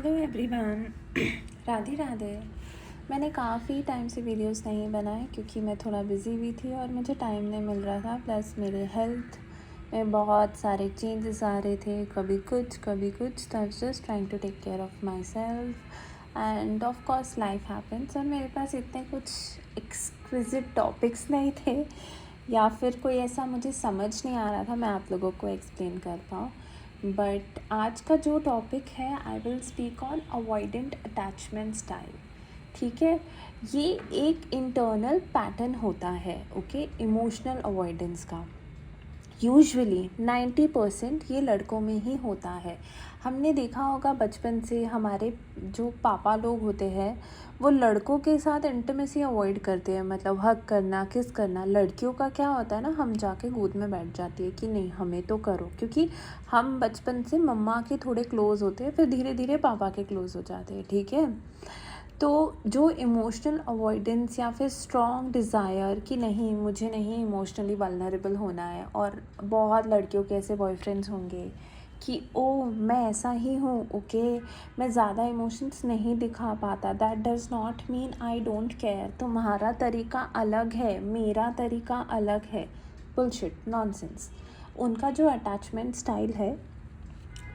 Hello everyone. Radhe Radhe. मैंने काफ़ी time से वीडियोस नहीं बनाए क्योंकि मैं थोड़ा बिज़ी हुई थी और मुझे टाइम नहीं मिल रहा था। प्लस मेरे हेल्थ में बहुत सारे चेंजेस आ रहे थे, कभी कुछ तो I was just trying to take care of my self and of course life happens. और मेरे पास इतने कुछ एक्सक्विजिट टॉपिक्स नहीं थे या फिर कोई ऐसा मुझे समझ नहीं आ रहा था मैं आप लोगों को एक्सप्लेन कर पाऊँ। बट आज का जो टॉपिक है I will speak on avoidant attachment style. ठीक है, ये एक इंटरनल पैटर्न होता है, ओके, इमोशनल अवॉइडेंस का। यूजुअली 90% ये लड़कों में ही होता है। हमने देखा होगा बचपन से हमारे जो पापा लोग होते हैं वो लड़कों के साथ इंटीमेसी अवॉइड करते हैं, मतलब हग करना, किस करना। लड़कियों का क्या होता है ना, हम जाके गोद में बैठ जाती है कि नहीं हमें तो करो, क्योंकि हम बचपन से मम्मा के थोड़े क्लोज़ होते हैं, फिर धीरे धीरे पापा के क्लोज़ हो जाते हैं। ठीक है, तो जो इमोशनल अवॉइडेंस या फिर स्ट्रॉन्ग डिज़ायर कि नहीं मुझे नहीं इमोशनली वल्नरेबल होना है, और बहुत लड़कियों के ऐसे बॉयफ्रेंड्स होंगे कि ओ मैं ऐसा ही हूँ, ओके, मैं ज़्यादा इमोशंस नहीं दिखा पाता, that does not mean I don't care. तुम्हारा तरीका अलग है, मेरा तरीका अलग है। Bullshit, nonsense. उनका जो अटैचमेंट स्टाइल है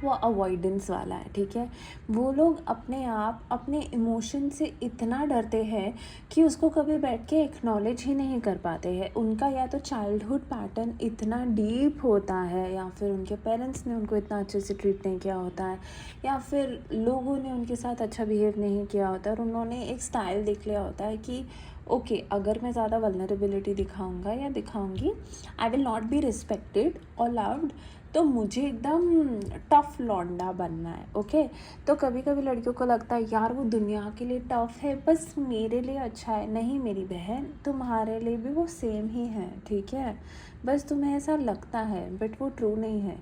वो अवॉइडेंस वाला है। ठीक है, वो लोग अपने आप अपने इमोशन से इतना डरते हैं कि उसको कभी बैठ के एक्नॉलेज ही नहीं कर पाते हैं। उनका या तो चाइल्डहुड पैटर्न इतना डीप होता है, या फिर उनके पेरेंट्स ने उनको इतना अच्छे से ट्रीट नहीं किया होता है, या फिर लोगों ने उनके साथ अच्छा बिहेव नहीं किया होता है, और उन्होंने एक स्टाइल देख लिया होता है कि ओके अगर मैं ज़्यादा वल्नरेबिलिटी दिखाऊंगा या दिखाऊंगी I will not be respected और लव्ड, तो मुझे एकदम टफ़ लौंडा बनना है। ओके, तो कभी कभी लड़कियों को लगता है यार वो दुनिया के लिए टफ़ है, बस मेरे लिए अच्छा है। नहीं मेरी बहन, तुम्हारे लिए भी वो सेम ही है। ठीक है, बस तुम्हें ऐसा लगता है बट वो ट्रू नहीं है।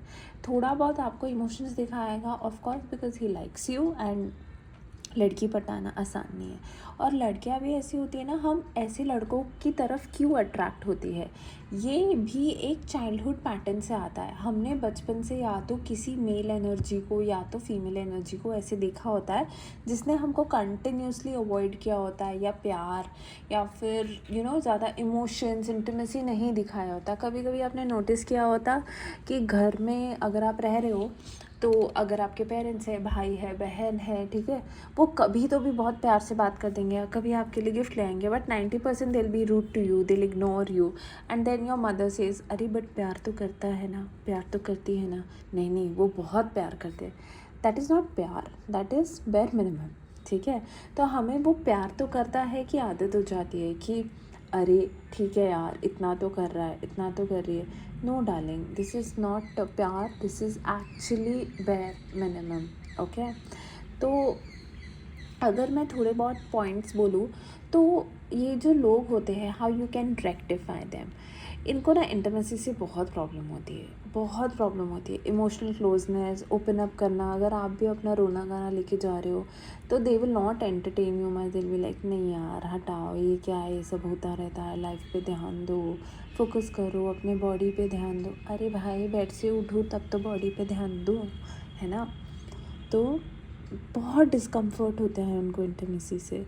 थोड़ा बहुत आपको इमोशंस दिखाएगा of course because he likes you, and लड़की पटाना आसान नहीं है। और लड़कियां भी ऐसी होती है ना, हम ऐसे लड़कों की तरफ क्यों अट्रैक्ट होती है, ये भी एक चाइल्डहुड पैटर्न से आता है। हमने बचपन से या तो किसी मेल एनर्जी को या तो फीमेल एनर्जी को ऐसे देखा होता है जिसने हमको कंटिन्यूसली अवॉइड किया होता है, या प्यार या फिर ज़्यादा इमोशंस, इंटीमेसी नहीं दिखाया होता। कभी कभी आपने नोटिस किया होता कि घर में अगर आप रह रहे हो तो अगर आपके पेरेंट्स है, भाई है, बहन है, ठीक है, वो कभी तो भी बहुत प्यार से बात कर देंगे, कभी आपके लिए गिफ्ट ले आएंगे, but 90% will be rude to you, will ignore you. And then your mother says अरे बट प्यार तो करता है ना, प्यार तो करती है ना। नहीं नहीं, वो बहुत प्यार करते हैं। दैट इज़ नॉट प्यार, दैट इज़ बेयर मिनिमम। ठीक है, तो हमें वो प्यार तो करता है कि आदत हो जाती है कि अरे ठीक है यार इतना तो कर रहा है, इतना तो कर रही है। No darling, this is not pyaar, this is actually bare minimum. Okay, तो अगर मैं थोड़े बहुत पॉइंट्स बोलूँ तो ये जो लोग होते हैं, how you can rectify them. इनको ना इंटीमेसी से बहुत प्रॉब्लम होती है, बहुत प्रॉब्लम होती है। इमोशनल क्लोजनेस, ओपन अप करना। अगर आप भी अपना रोना गाना लेके जा रहे हो तो they will not entertain you, my दिल भी लाइक नहीं यार हटाओ, ये क्या है, ये सब होता रहता है, लाइफ पे ध्यान दो, फोकस करो, अपने बॉडी पे ध्यान दो। अरे भाई बेड से उठो तब तो बॉडी पे ध्यान दो, है ना। तो बहुत डिस्कम्फर्ट होता है उनको इंटीमेसी से।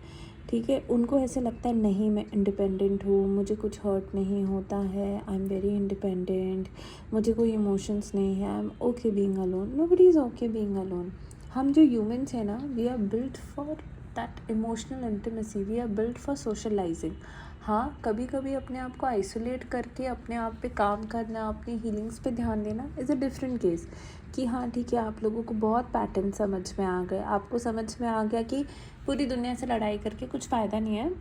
ठीक है, उनको ऐसे लगता है नहीं मैं इंडिपेंडेंट हूँ, मुझे कुछ हर्ट नहीं होता है, आई एम वेरी इंडिपेंडेंट, मुझे कोई इमोशंस नहीं है, I am okay being alone. Nobody is okay being alone. हम जो ह्यूमंस हैं ना, we are built for that emotional intimacy, we are built for socialising. हाँ, कभी कभी अपने आप को आइसोलेट करके अपने आप पे काम करना, अपनी हीलिंग्स पे ध्यान देना इज़ अ डिफरेंट केस। कि हाँ ठीक है, आप लोगों को बहुत पैटर्न समझ में आ गए, आपको समझ में आ गया कि पूरी दुनिया से लड़ाई करके कुछ फ़ायदा नहीं है।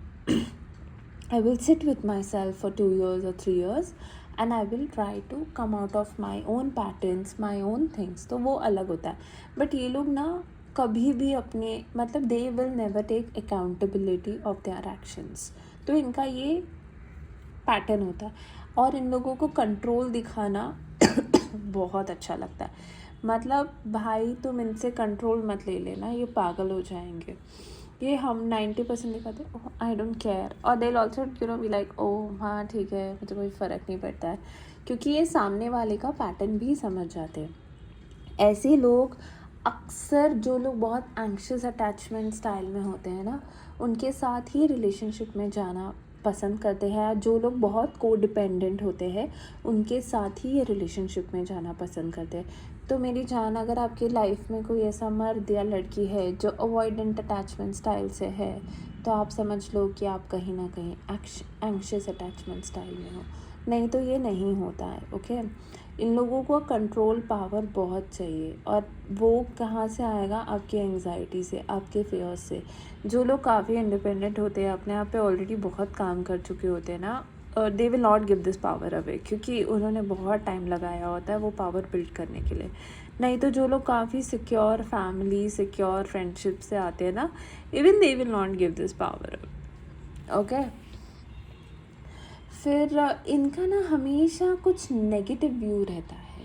I will sit with my self for 2 years or 3 years and I will try to come out of my own patterns, my own things. तो वो अलग होता है। बट ये लोग ना कभी भी अपने मतलब they will never take accountability of their actions. तो इनका ये पैटर्न होता है, और इन लोगों को कंट्रोल दिखाना बहुत अच्छा लगता है। मतलब भाई तुम इनसे कंट्रोल मत ले लेना, ये पागल हो जाएंगे। ये हम 90% दिखाते ओह आई डोंट केयर, और they also be like oh हाँ ठीक है, मुझे कोई फ़र्क नहीं पड़ता है, क्योंकि ये सामने वाले का पैटर्न भी समझ जाते हैं। ऐसे लोग अक्सर जो लोग बहुत एंग्शियस अटैचमेंट स्टाइल में होते हैं ना, उनके साथ ही रिलेशनशिप में जाना पसंद करते हैं। या जो लोग बहुत कोडिपेंडेंट होते हैं, उनके साथ ही ये रिलेशनशिप में जाना पसंद करते हैं। तो मेरी जान, अगर आपकी लाइफ में कोई ऐसा मर्द या लड़की है जो अवॉइडेंट अटैचमेंट स्टाइल से है, तो आप समझ लो कि आप कहीं ना कहीं एंग्शियस अटैचमेंट स्टाइल में हो। नहीं तो ये नहीं होता है, ओके। इन लोगों को कंट्रोल पावर बहुत चाहिए, और वो कहाँ से आएगा? आपकी एंग्जाइटी से, आपके फेयर्स से। जो लोग काफ़ी इंडिपेंडेंट होते हैं, अपने आप पे ऑलरेडी बहुत काम कर चुके होते हैं ना, दे will not give this power away, क्योंकि उन्होंने बहुत टाइम लगाया होता है वो पावर बिल्ड करने के लिए। नहीं तो जो लोग काफ़ी सिक्योर फैमिली, सिक्योर फ्रेंडशिप से आते हैं ना, even they will not give this power, okay. फिर इनका ना हमेशा कुछ नेगेटिव व्यू रहता है,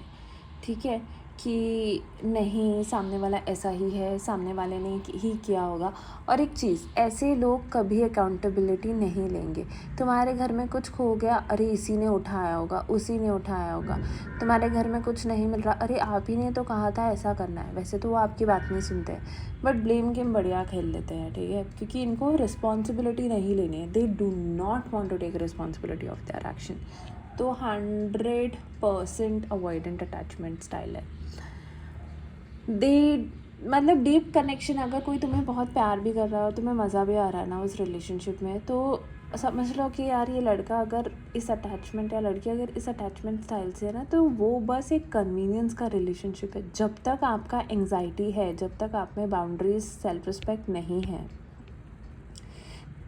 ठीक है, कि नहीं सामने वाला ऐसा ही है, सामने वाले ने ही किया होगा। और एक चीज़, ऐसे लोग कभी अकाउंटेबिलिटी नहीं लेंगे। तुम्हारे घर में कुछ खो गया, अरे इसी ने उठाया होगा, उसी ने उठाया होगा। तुम्हारे घर में कुछ नहीं मिल रहा, अरे आप ही ने तो कहा था ऐसा करना है। वैसे तो वो आपकी बात नहीं सुनते, बट ब्लेम गेम बढ़िया खेल लेते हैं, ठीक है, क्योंकि इनको रिस्पॉन्सिबिलिटी नहीं लेनी है। They do not want to take responsibility of their action. तो 100% अवॉइडेंट अटैचमेंट स्टाइल है। मतलब डीप कनेक्शन, अगर कोई तुम्हें बहुत प्यार भी कर रहा है, तुम्हें मज़ा भी आ रहा है ना उस रिलेशनशिप में, तो समझ लो कि यार ये लड़का अगर इस अटैचमेंट, या लड़की अगर इस अटैचमेंट स्टाइल से है ना, तो वो बस एक कन्वीनियंस का रिलेशनशिप है। जब तक आपका एंग्जाइटी है, जब तक आप में बाउंड्रीज, सेल्फ रिस्पेक्ट नहीं है,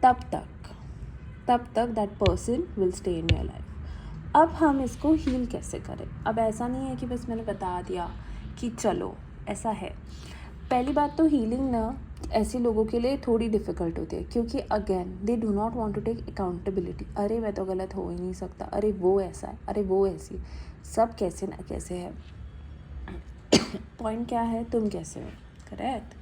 तब तक that person will stay in your life. अब हम इसको हील कैसे करें? अब ऐसा नहीं है कि बस मैंने बता दिया कि चलो ऐसा है। पहली बात तो हीलिंग ना ऐसे लोगों के लिए थोड़ी डिफ़िकल्ट होती है, क्योंकि again they do not want to take accountability. अरे मैं तो गलत हो ही नहीं सकता, अरे वो ऐसा है, अरे वो ऐसी, सब कैसे ना कैसे है। पॉइंट क्या है? तुम कैसे हो, correct.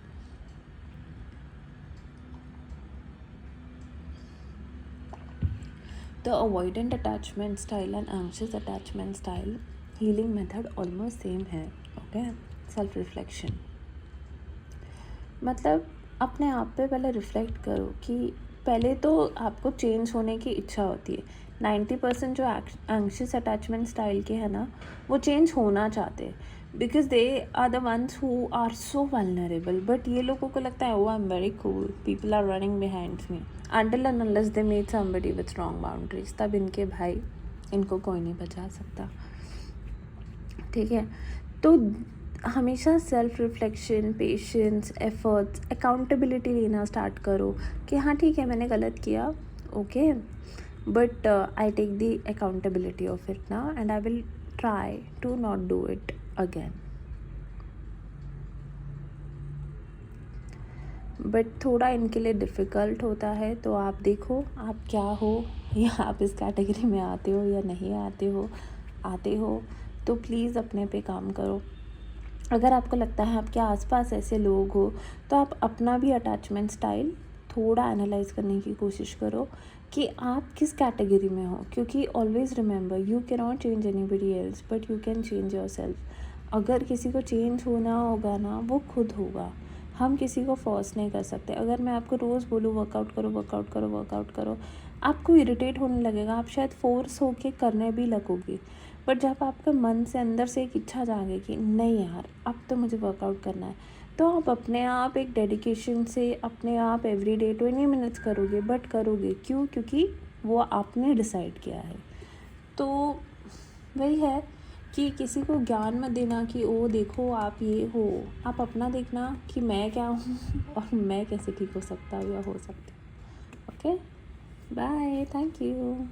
The avoidant attachment style and anxious attachment style healing method almost same है, ओके। सेल्फ रिफ्लेक्शन मतलब अपने आप पे पहले रिफ्लेक्ट करो कि पहले तो आपको चेंज होने की इच्छा होती है। 90% जो एंग्शियस अटैचमेंट स्टाइल के हैं ना, वो चेंज होना चाहते हैं, because they are the ones who are so vulnerable. But ये लोगों को लगता है, oh I am very cool, people are running behind me, until and unless they meet somebody with strong boundaries, तब इनके भाई, इनको कोई नहीं बचा सकता, ठीक है। तो हमेशा self reflection, patience, efforts, accountability लेना स्टार्ट करो कि हाँ ठीक है, मैंने गलत किया, okay, but I take the accountability of it ना, and I will try to not do it again. But थोड़ा इनके लिए डिफ़िकल्ट होता है, तो आप देखो आप क्या हो, या आप इस कैटेगरी में आते हो या नहीं आते हो तो प्लीज़ अपने पे काम करो। अगर आपको लगता है आपके आसपास ऐसे लोग हो, तो आप अपना भी अटैचमेंट स्टाइल थोड़ा एनालाइज करने की कोशिश करो कि आप किस कैटेगरी में हो, क्योंकि always remember, you can not change anybody else but you can change your self. अगर किसी को चेंज होना होगा ना, वो खुद होगा, हम किसी को फोर्स नहीं कर सकते। अगर मैं आपको रोज़ बोलूँ वर्कआउट करो, वर्कआउट करो, वर्कआउट करो, आपको इरिटेट होने लगेगा, आप शायद फोर्स होके करने भी लगोगे। बट जब आपके मन से अंदर से एक इच्छा जागेगी, नहीं यार अब तो मुझे वर्कआउट करना है, तो आप अपने आप एक डेडिकेशन से अपने आप एवरीडे 20 मिनट्स करोगे, बट करोगे क्यों? क्योंकि वो आपने डिसाइड किया है। तो वही है कि किसी को ज्ञान मत देना कि ओ देखो आप ये हो, आप अपना देखना कि मैं क्या हूँ और मैं कैसे ठीक हो सकता हूँ या हो सकती हूँ। Okay, bye, thank you.